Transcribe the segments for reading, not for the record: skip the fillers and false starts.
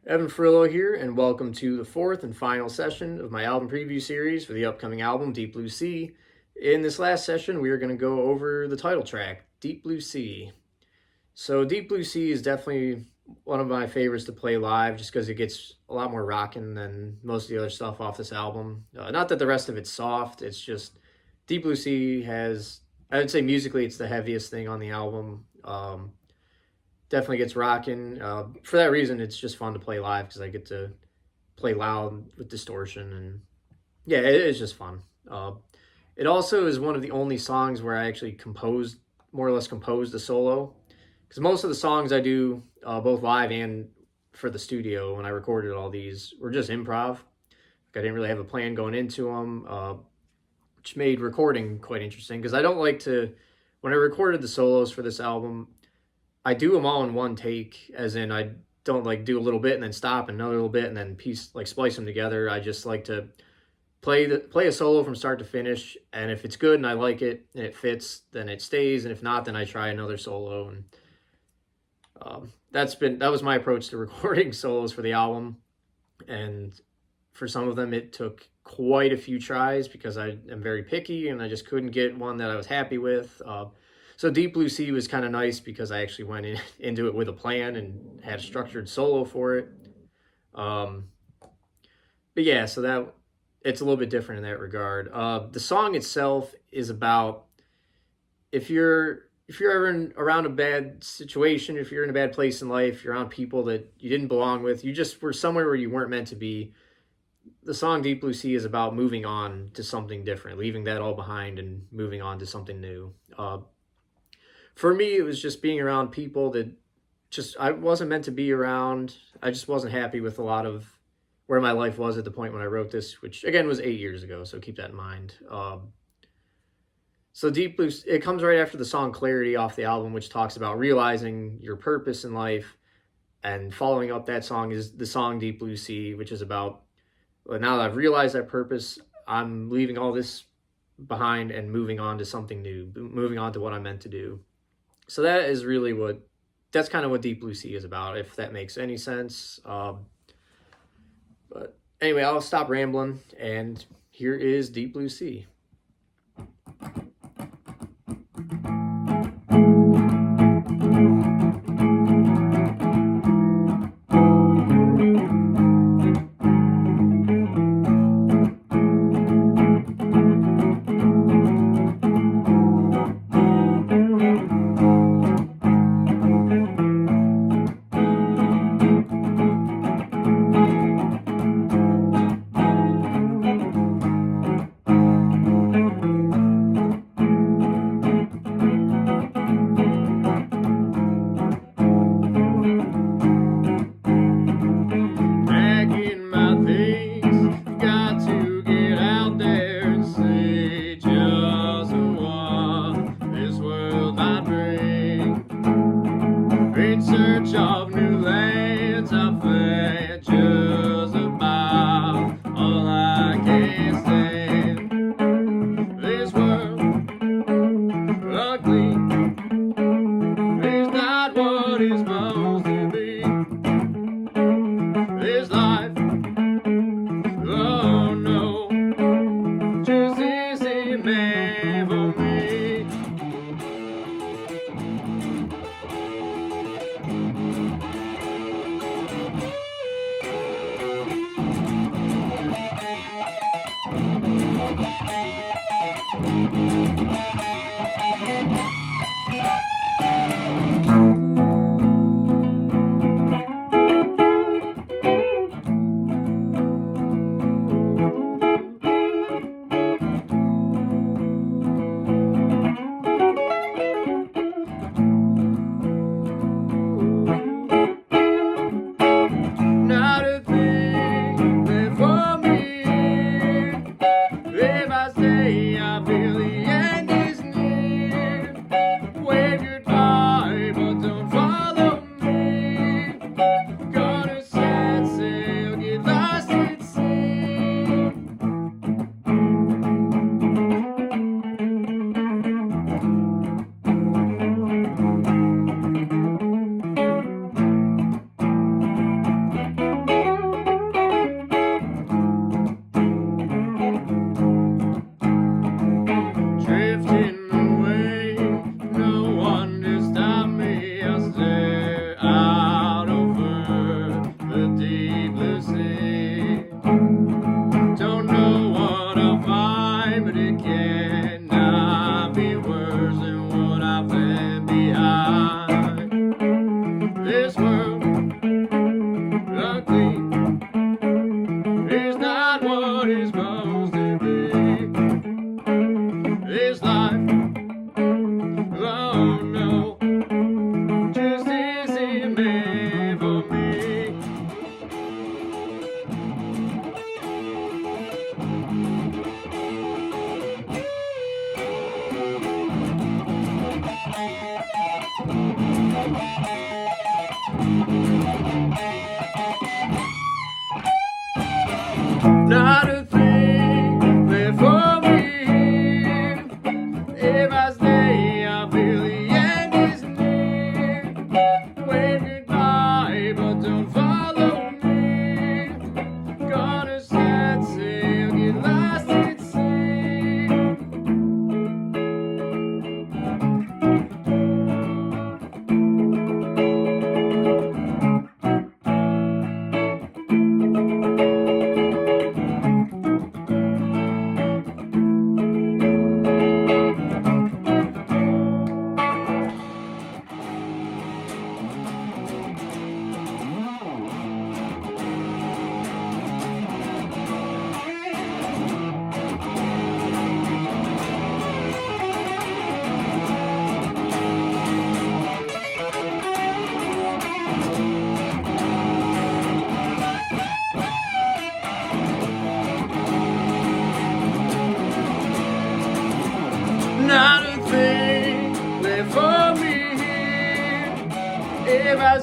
Evan Frillo here, and welcome to the fourth and final session of my album preview series for the upcoming album, Deep Blue Sea. In this last session, we are going to go over the title track, Deep Blue Sea. So Deep Blue Sea is definitely one of my favorites to play live just because it gets a lot more rocking than most of the other stuff off this album. Not that the rest of it's soft, it's just Deep Blue Sea has, I would say musically, it's the heaviest thing on the album. Definitely gets rocking. For that reason, it's just fun to play live because I get to play loud with distortion, and yeah, it is just fun. It also is one of the only songs where I actually more or less composed a solo, because most of the songs I do, both live and for the studio when I recorded all these, were just improv. I didn't really have a plan going into them, which made recording quite interesting because I don't like to, when I recorded the solos for this album, I do them all in one take, as in I don't like do a little bit and then stop and another little bit and then splice them together. I just like to play a solo from start to finish, and if it's good and I like it and it fits, then it stays, and if not, then I try another solo. And that was my approach to recording solos for the album. And for some of them, it took quite a few tries because I am very picky and I just couldn't get one that I was happy with. So Deep Blue Sea was kind of nice because I actually went into it with a plan and had a structured solo for it. But yeah, so it's a little bit different in that regard. The song itself is about if you're ever around a bad situation, if you're in a bad place in life, you're around people that you didn't belong with, you just were somewhere where you weren't meant to be. The song Deep Blue Sea is about moving on to something different, leaving that all behind and moving on to something new. For me, it was just being around people that I wasn't meant to be around. I just wasn't happy with a lot of where my life was at the point when I wrote this, which again was 8 years ago, so keep that in mind. So Deep Blue, it comes right after the song Clarity off the album, which talks about realizing your purpose in life, and following up that song is the song Deep Blue Sea, which is about, well, now that I've realized that purpose, I'm leaving all this behind and moving on to something new, moving on to what I'm meant to do. So that's kind of what Deep Blue Sea is about, if that makes any sense. But anyway, I'll stop rambling, and here is Deep Blue Sea.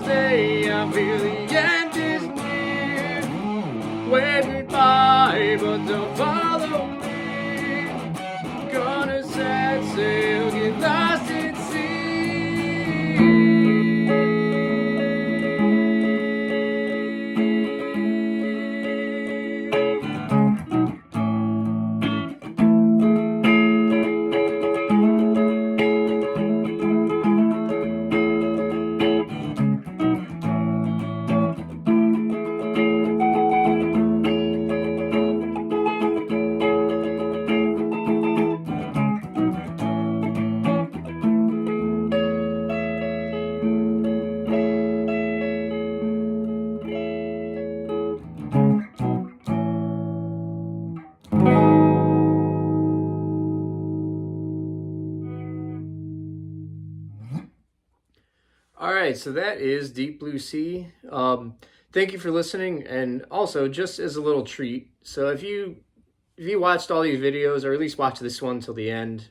say I feel the end is near. Wave goodbye, but don't follow me. Gonna set sail, get lost at sea. All right, so that is Deep Blue Sea. Thank you for listening, and also just as a little treat. So if you watched all these videos, or at least watch this one till the end,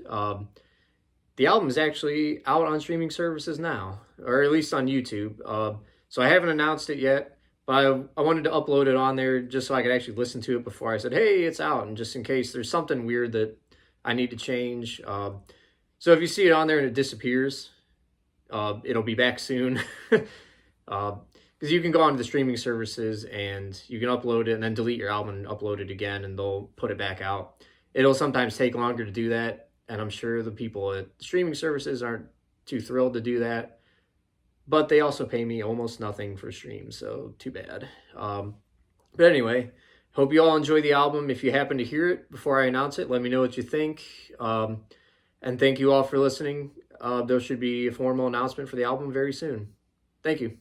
the album is actually out on streaming services now, or at least on YouTube. So I haven't announced it yet, but I wanted to upload it on there just so I could actually listen to it before I said, hey, it's out, and just in case there's something weird that I need to change. So if you see it on there and it disappears, it'll be back soon. Because you can go onto the streaming services and you can upload it and then delete your album and upload it again, and they'll put it back out. It'll sometimes take longer to do that, and I'm sure the people at streaming services aren't too thrilled to do that, but they also pay me almost nothing for streams, so too bad. But anyway, hope you all enjoy the album. If you happen to hear it before I announce it, let me know what you think. And thank you all for listening. There should be a formal announcement for the album very soon. Thank you.